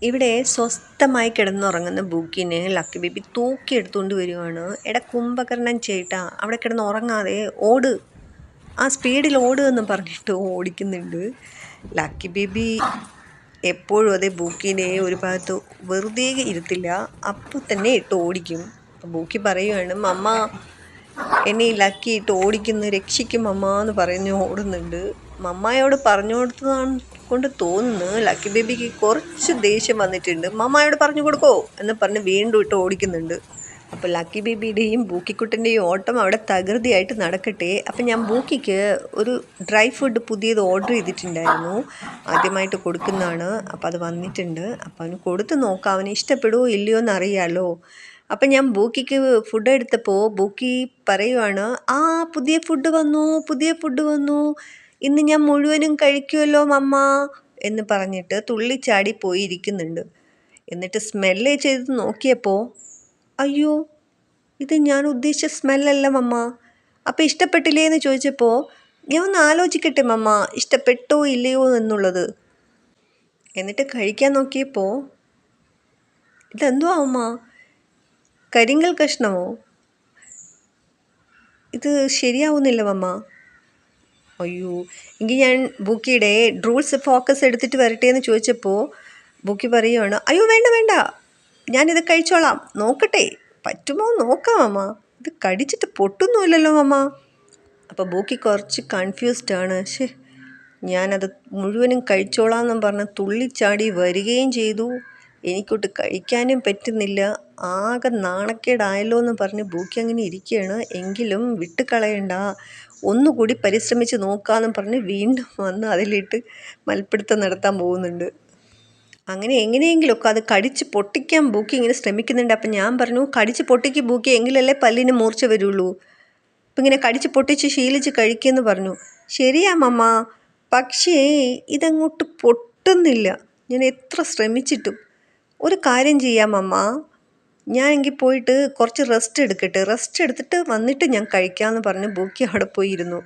ഇവിടെ സ്വസ്ഥമായി കിടന്നുറങ്ങുന്ന ബുക്കിനെ ലക്കി ബേബി തൂക്കിയെടുത്തുകൊണ്ട് വരുവാണ്. എടാ കുംഭകർണൻ ചേട്ടാ, അവിടെ കിടന്ന് ഉറങ്ങാതെ ഓട്, ആ സ്പീഡിൽ ഓട് എന്ന് പറഞ്ഞിട്ട് ഓടിക്കുന്നുണ്ട്. ലക്കി ബേബി എപ്പോഴും അതേ ബുക്കിനെ ഒരു ഭാഗത്ത് വെറുതെ ഇരുത്തില്ല, അപ്പോൾ തന്നെ ഇട്ട് ഓടിക്കും. അപ്പോൾ ബുക്കി പറയുവാണ്, മമ്മ എന്നെ ഈ ലക്കി ഇട്ട് ഓടിക്കുന്നു, രക്ഷിക്കും മമ്മ എന്ന് പറഞ്ഞ് ഓടുന്നുണ്ട്. മമ്മായോട് പറഞ്ഞു കൊടുത്തതാണ് കൊണ്ട് തോന്നുന്നു ലക്കി ബേബിക്ക് കുറച്ച് ദേഷ്യം വന്നിട്ടുണ്ട്. മമ്മായോട് പറഞ്ഞു കൊടുക്കോ എന്ന് പറഞ്ഞ് വീണ്ടും ഇട്ട് ഓടിക്കുന്നുണ്ട്. അപ്പോൾ ലക്കി ബേബിയുടെയും ബൂക്കിക്കുട്ടൻ്റെയും ഓട്ടം അവിടെ തകൃതിയായിട്ട് നടക്കട്ടെ. അപ്പം ഞാൻ ബൂക്കിക്ക് ഒരു ഡ്രൈ ഫുഡ് പുതിയത് ഓർഡർ ചെയ്തിട്ടുണ്ടായിരുന്നു, ആദ്യമായിട്ട് കൊടുക്കുന്നതാണ്. അപ്പോൾ അത് വന്നിട്ടുണ്ട്. അപ്പോൾ അവന് കൊടുത്ത് നോക്കാം, അവന് ഇഷ്ടപ്പെടുമോ ഇല്ലയോ എന്ന് അറിയാമല്ലോ. അപ്പം ഞാൻ ബൂക്കിക്ക് ഫുഡ് എടുത്തപ്പോൾ ബൂക്കി പറയുവാണ്, ആ പുതിയ ഫുഡ് വന്നു, പുതിയ ഫുഡ് വന്നു, ഇന്ന് ഞാൻ മുഴുവനും കഴിക്കുമല്ലോ മമ്മ എന്ന് പറഞ്ഞിട്ട് തുള്ളിച്ചാടി പോയി ഇരിക്കുന്നുണ്ട്. എന്നിട്ട് സ്മെല്ല് ചെയ്ത് നോക്കിയപ്പോൾ, അയ്യോ ഇത് ഞാൻ ഉദ്ദേശിച്ച സ്മെല്ലല്ല മമ്മ. അപ്പോൾ ഇഷ്ടപ്പെട്ടില്ലേ എന്ന് ചോദിച്ചപ്പോൾ, ഞാൻ ഒന്ന് ആലോചിക്കട്ടെ മമ്മ, ഇഷ്ടപ്പെട്ടോ ഇല്ലയോ എന്നുള്ളത്. എന്നിട്ട് കഴിക്കാൻ നോക്കിയപ്പോൾ, ഇതെന്തുവാ അമ്മ, കരിങ്കൽ കഷ്ണമോ? ഇത് ശരിയാവുന്നില്ല മമ്മ. അയ്യോ, എങ്കിൽ ഞാൻ ബുക്കിയുടെ റൂൾസ് ഫോക്കസ് എടുത്തിട്ട് വരട്ടെ എന്ന് ചോദിച്ചപ്പോൾ ബുക്കി പറയുവാണ്, അയ്യോ വേണ്ട വേണ്ട, ഞാനിത് കഴിച്ചോളാം, നോക്കട്ടെ പറ്റുമോ നോക്കാം അമ്മ, ഇത് കടിച്ചിട്ട് പൊട്ടുന്നുമില്ലല്ലോ അമ്മ. അപ്പോൾ ബുക്കി കുറച്ച് കൺഫ്യൂസ്ഡ് ആണ്. ഞാനത് മുഴുവനും കഴിച്ചോളാം എന്നും പറഞ്ഞ് തുള്ളിച്ചാടി വരികയും ചെയ്തു, എനിക്കൊട്ട് കഴിക്കാനും പറ്റുന്നില്ല, ആകെ നാണക്കേടായല്ലോ എന്ന് പറഞ്ഞ് ബൂക്കി അങ്ങനെ ഇരിക്കുകയാണ്. എങ്കിലും വിട്ട് കളയണ്ട, ഒന്നുകൂടി പരിശ്രമിച്ച് നോക്കാമെന്ന് പറഞ്ഞ് വീണ്ടും വന്ന് അതിലിട്ട് മൽപ്പിടുത്തം നടത്താൻ പോകുന്നുണ്ട്. അങ്ങനെ എങ്ങനെയെങ്കിലുമൊക്കെ അത് കടിച്ച് പൊട്ടിക്കാൻ ബൂക്കി ഇങ്ങനെ ശ്രമിക്കുന്നുണ്ട്. അപ്പം ഞാൻ പറഞ്ഞു, കടിച്ച് പൊട്ടിക്ക് ബൂക്കി, എങ്കിലല്ലേ പല്ലിന് മൂർച്ച വരുള്ളൂ. അപ്പം ഇങ്ങനെ കടിച്ച് പൊട്ടിച്ച് ശീലിച്ച് കഴിക്കുമെന്ന് പറഞ്ഞു. ശരിയാ മമ്മ, പക്ഷേ ഇതങ്ങോട്ട് പൊട്ടുന്നില്ല, ഞാൻ എത്ര ശ്രമിച്ചിട്ടും. ഒരു കാര്യം ചെയ്യാം മമ്മ, ഞാൻ എങ്കിൽ പോയിട്ട് കുറച്ച് റെസ്റ്റ് എടുക്കട്ടെ, റെസ്റ്റ് എടുത്തിട്ട് വന്നിട്ട് ഞാൻ കഴിക്കാമെന്ന് പറഞ്ഞ് ബൂക്കി അവിടെ പോയിരുന്നു.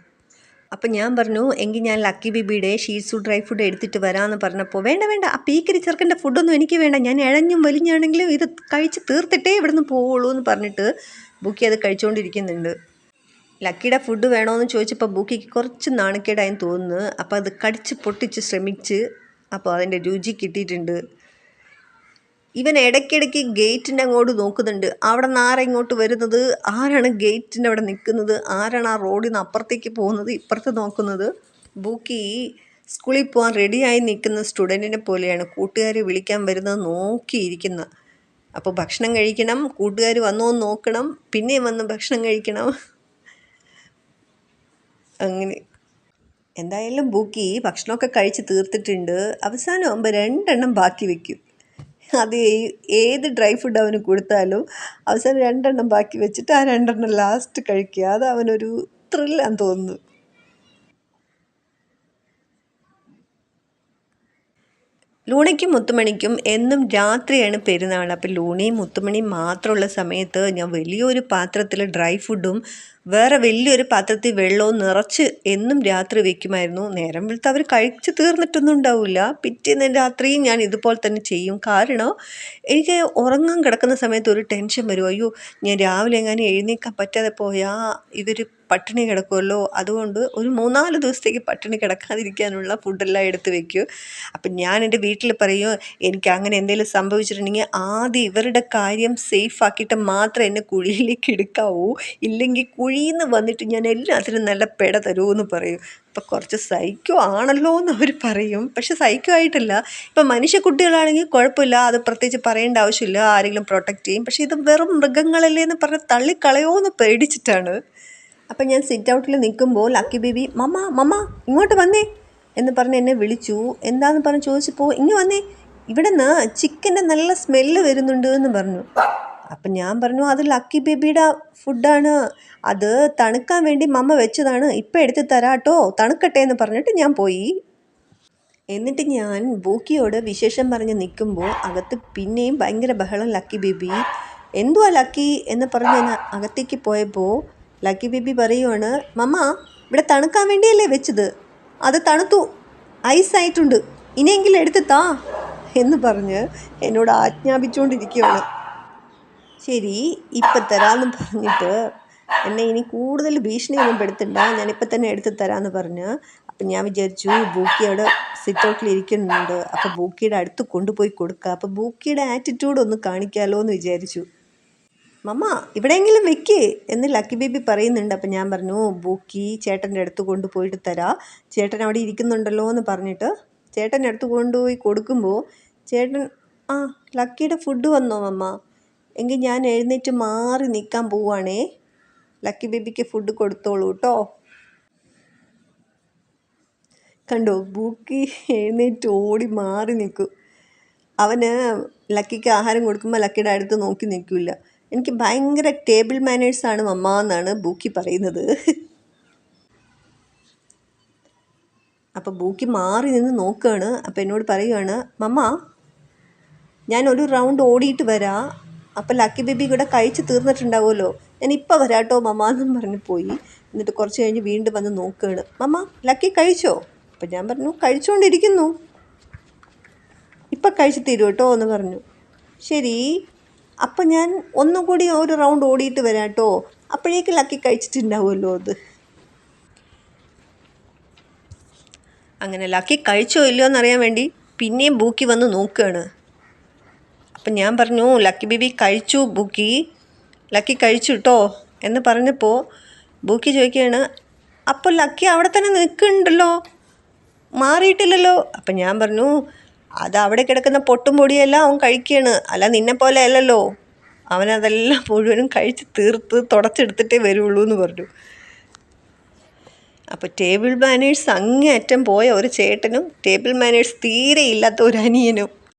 അപ്പം ഞാൻ പറഞ്ഞു, എങ്കിൽ ഞാൻ ലക്കി ബേബിയുടെ ഷീറ്റ്സു ഡ്രൈ ഫുഡ് എടുത്തിട്ട് വരാമെന്ന് പറഞ്ഞപ്പോൾ, വേണ്ട വേണ്ട, ആ പീക്കരി ചെറുക്കൻ്റെ ഫുഡൊന്നും എനിക്ക് വേണ്ട, ഞാൻ ഇഴഞ്ഞും വലിഞ്ഞാണെങ്കിലും ഇത് കഴിച്ച് തീർത്തിട്ടേ ഇവിടുന്ന് പോവുള്ളൂ എന്ന് പറഞ്ഞിട്ട് ബൂക്കി അത് കഴിച്ചുകൊണ്ടിരിക്കുന്നുണ്ട്. ലക്കിയുടെ ഫുഡ് വേണമെന്ന് ചോദിച്ചപ്പോൾ ബൂക്കിക്ക് കുറച്ച് നാണക്കേടായെന്ന് തോന്നുന്നു. അപ്പോൾ അത് കടിച്ച് പൊട്ടിച്ച് ശ്രമിച്ച്, അപ്പോൾ അതിൻ്റെ രുചി കിട്ടിയിട്ടുണ്ട്. ഇവൻ ഇടയ്ക്കിടയ്ക്ക് ഗേറ്റിൻ്റെ അങ്ങോട്ട് നോക്കുന്നുണ്ട്, അവിടെ നിന്ന് ആരാ ഇങ്ങോട്ട് വരുന്നത്, ആരാണ് ഗേറ്റിൻ്റെ അവിടെ നിൽക്കുന്നത്, ആരാണ് ആ റോഡിൽ നിന്ന് അപ്പുറത്തേക്ക് പോകുന്നത്, ഇപ്പുറത്ത് നോക്കുന്നത്. ബൂക്കി സ്കൂളിൽ പോകാൻ റെഡിയായി നിൽക്കുന്ന സ്റ്റുഡൻറ്റിനെ പോലെയാണ്, കൂട്ടുകാരെ വിളിക്കാൻ വരുന്നത് നോക്കിയിരിക്കുന്ന. അപ്പോൾ ഭക്ഷണം കഴിക്കണം, കൂട്ടുകാർ വന്നോ എന്ന് നോക്കണം, പിന്നെയും വന്ന് ഭക്ഷണം കഴിക്കണം. അങ്ങനെ എന്തായാലും ബൂക്കി ഭക്ഷണമൊക്കെ കഴിച്ച് തീർത്തിട്ടുണ്ട്. അവസാനമാകുമ്പോൾ 2 എണ്ണം ബാക്കി വയ്ക്കും. അത് ഏത് ഡ്രൈ ഫുഡ് അവന് കൊടുത്താലും അവസാനം 2 എണ്ണം ബാക്കി വെച്ചിട്ട് ആ 2 എണ്ണം ലാസ്റ്റ് കഴിക്കുക. അത് അവനൊരു ത്രില്ലാന്ന് തോന്നുന്നു. ലൂണയ്ക്കും മുത്തുമണിക്കും എന്നും രാത്രിയാണ് പെരുന്നാൾ. അപ്പോൾ ലൂണയും മുത്തുമണിയും മാത്രമുള്ള സമയത്ത് ഞാൻ വലിയൊരു പാത്രത്തിൽ ഡ്രൈ ഫുഡും വേറെ വലിയൊരു പാത്രത്തിൽ വെള്ളവും നിറച്ച് എന്നും രാത്രി വെക്കുമായിരുന്നു. നേരം വെളുത്ത് അവർ കഴിച്ച് തീർന്നിട്ടൊന്നും ഉണ്ടാവില്ല. പിറ്റേന്ന് രാത്രിയും ഞാൻ ഇതുപോലെ തന്നെ ചെയ്യും. കാരണം എനിക്ക് ഉറങ്ങാൻ കിടക്കുന്ന സമയത്ത് ഒരു ടെൻഷൻ വരും, അയ്യോ ഞാൻ രാവിലെ എങ്ങാനും എഴുന്നേൽക്കാൻ പറ്റാതെ പോയാൽ ഇവർ പട്ടിണി കിടക്കുമല്ലോ, അതുകൊണ്ട് ഒരു 3-4 ദിവസത്തേക്ക് പട്ടിണി കിടക്കാതിരിക്കാനുള്ള ഫുഡെല്ലാം എടുത്ത് വെക്കും. അപ്പം ഞാൻ എൻ്റെ വീട്ടിൽ പറയും, എനിക്ക് അങ്ങനെ എന്തെങ്കിലും സംഭവിച്ചിട്ടുണ്ടെങ്കിൽ ആദ്യം ഇവരുടെ കാര്യം സേഫ് ആക്കിയിട്ട് മാത്രം എന്നെ കുഴിയിലേക്ക് എടുക്കാവൂ, ഇല്ലെങ്കിൽ കുഴിയിൽ നിന്ന് വന്നിട്ട് ഞാൻ എല്ലാത്തിനും നല്ല പെട തരുമെന്ന് പറയും. അപ്പം കുറച്ച് സൈക്കോ ആണല്ലോ എന്ന് അവർ പറയും, പക്ഷെ സൈക്കോ ആയിട്ടല്ല. ഇപ്പം മനുഷ്യക്കുട്ടികളാണെങ്കിൽ കുഴപ്പമില്ല, അത് പ്രത്യേകിച്ച് പറയേണ്ട ആവശ്യമില്ല, ആരെങ്കിലും പ്രൊട്ടക്റ്റ് ചെയ്യും. പക്ഷേ ഇത് വെറും മൃഗങ്ങളല്ലേ എന്ന് പറഞ്ഞ് തള്ളിക്കളയോ എന്ന് പേടിച്ചിട്ടാണ്. അപ്പം ഞാൻ സിറ്റ് ഔട്ടിൽ നിൽക്കുമ്പോൾ ലക്കി ബേബി മമ്മ മമ്മ ഇങ്ങോട്ട് വന്നേ എന്ന് പറഞ്ഞ് എന്നെ വിളിച്ചു. എന്താന്ന് പറഞ്ഞ് ചോദിച്ചപ്പോൾ, ഇങ്ങ് വന്നേ, ഇവിടെ നിന്ന് ചിക്കൻ്റെ നല്ല സ്മെല്ല് വരുന്നുണ്ട് എന്ന് പറഞ്ഞു. അപ്പം ഞാൻ പറഞ്ഞു, അത് ലക്കി ബേബിയുടെ ഫുഡാണ്, അത് തണുക്കാൻ വേണ്ടി മമ്മ വെച്ചതാണ്, ഇപ്പം എടുത്ത് തരാട്ടോ, തണുക്കട്ടെ എന്ന് പറഞ്ഞിട്ട് ഞാൻ പോയി. എന്നിട്ട് ഞാൻ ബൂക്കിയോട് വിശേഷം പറഞ്ഞ് നിൽക്കുമ്പോൾ അകത്ത് പിന്നെയും ഭയങ്കര ബഹളം. ലക്കി ബേബി എന്തുവാ ലക്കി എന്ന് പറഞ്ഞ് ഞാൻ അകത്തേക്ക് പോയപ്പോൾ ലക്കി ബേബി പറയുവാണ്, മമ്മ ഇവിടെ തണുക്കാൻ വേണ്ടിയല്ലേ വെച്ചത്, അത് തണുത്തു, ഐസായിട്ടുണ്ട്, ഇനിയെങ്കിലും എടുത്ത് താ എന്ന് പറഞ്ഞ് എന്നോട് ആജ്ഞാപിച്ചുകൊണ്ടിരിക്കുകയാണ്. ശരി, ഇപ്പം തരാമെന്ന് പറഞ്ഞിട്ട് എന്നെ ഇനി കൂടുതൽ ഭീഷണിയൊന്നും പെടുത്തണ്ട, ഞാനിപ്പം തന്നെ എടുത്ത് തരാമെന്ന് പറഞ്ഞ്. അപ്പം ഞാൻ വിചാരിച്ചു ബൂക്കി അവിടെ സിറ്റ് ഔട്ടിൽ ഇരിക്കുന്നുണ്ട്, അപ്പോൾ ബൂക്കിയുടെ അടുത്ത് കൊണ്ടുപോയി കൊടുക്കുക, അപ്പോൾ ബൂക്കിയുടെ ആറ്റിറ്റ്യൂഡ് ഒന്ന് കാണിക്കാമല്ലോ എന്ന് വിചാരിച്ചു. മമ്മ ഇവിടെയെങ്കിലും വെക്ക് എന്ന് ലക്കി ബേബി പറയുന്നുണ്ട്. അപ്പം ഞാൻ പറഞ്ഞു ബൂക്കി ചേട്ടൻ്റെ അടുത്ത് കൊണ്ടുപോയിട്ട് തരാം, ചേട്ടൻ അവിടെ ഇരിക്കുന്നുണ്ടല്ലോ എന്ന് പറഞ്ഞിട്ട് ചേട്ടൻ്റെ അടുത്ത് കൊണ്ടുപോയി കൊടുക്കുമ്പോൾ ചേട്ടൻ ആ ലക്കിയുടെ ഫുഡ് വന്നോ മമ്മ, എങ്കിൽ ഞാൻ എഴുന്നേറ്റ് മാറി നിൽക്കാൻ പോവുകയാണേ, ലക്കി ബേബിക്ക് ഫുഡ് കൊടുത്തോളൂ കേട്ടോ. കണ്ടോ, ബൂക്കി എഴുന്നേറ്റ് ഓടി മാറി നിൽക്കും. അവന് ലക്കിക്ക് ആഹാരം കൊടുക്കുമ്പോൾ ലക്കിയുടെ അടുത്ത് നോക്കി നിൽക്കില്ല. എനിക്ക് ഭയങ്കര ടേബിൾ മാനേഴ്സാണ് മമ്മ എന്നാണ് ബൂക്കി പറയുന്നത്. അപ്പോൾ ബൂക്കി മാറി നിന്ന് നോക്കുകയാണ്. അപ്പോൾ എന്നോട് പറയുകയാണ്, മമ്മ ഞാനൊരു റൗണ്ട് ഓടിയിട്ട് വരാം, അപ്പോൾ ലക്കി ബേബി കൂടെ കഴിച്ച് തീർന്നിട്ടുണ്ടാവുമല്ലോ, ഞാൻ ഇപ്പോൾ വരാട്ടോ മമ്മ എന്നും പറഞ്ഞ് പോയി. എന്നിട്ട് കുറച്ച് കഴിഞ്ഞ് വീണ്ടും വന്ന് നോക്കുകയാണ്, മമ്മ ലക്കി കഴിച്ചോ? അപ്പം ഞാൻ പറഞ്ഞു കഴിച്ചുകൊണ്ടിരിക്കുന്നു, ഇപ്പം കഴിച്ച് തരൂ കേട്ടോ എന്ന് പറഞ്ഞു. ശരി, അപ്പം ഞാൻ ഒന്നും കൂടി ഒരു റൗണ്ട് ഓടിയിട്ട് വരാം കേട്ടോ, അപ്പോഴേക്ക് ലക്കി കഴിച്ചിട്ടുണ്ടാവുമല്ലോ അത്. അങ്ങനെ ലക്കി കഴിച്ചോ ഇല്ലയോ എന്നറിയാൻ വേണ്ടി പിന്നെയും ബൂക്കി വന്ന് നോക്കുകയാണ്. അപ്പം ഞാൻ പറഞ്ഞു ലക്കി ബേബി കഴിച്ചു ബൂക്കി, ലക്കി കഴിച്ചു കേട്ടോ എന്ന് പറഞ്ഞപ്പോൾ ബൂക്കി ചോദിക്കുകയാണ്, അപ്പോൾ ലക്കി അവിടെ തന്നെ നിൽക്കുന്നുണ്ടല്ലോ, മാറിയിട്ടില്ലല്ലോ. അപ്പം ഞാൻ പറഞ്ഞു അത് അവിടെ കിടക്കുന്ന പൊട്ടും പൊടിയെല്ലാം അവൻ കഴിക്കുകയാണ്, അല്ല നിന്നെ പോലെ അല്ലല്ലോ, അവനതെല്ലാം മുഴുവനും കഴിച്ച് തീർത്ത് തുടച്ചെടുത്തിട്ടേ വരുള്ളൂ എന്ന് പറഞ്ഞു. അപ്പോൾ ടേബിൾ മാനേഴ്സ് അങ്ങേയറ്റം പോയ ഒരു ചേട്ടനും ടേബിൾ മാനേഴ്സ് തീരെ ഇല്ലാത്ത ഒരു അനിയനും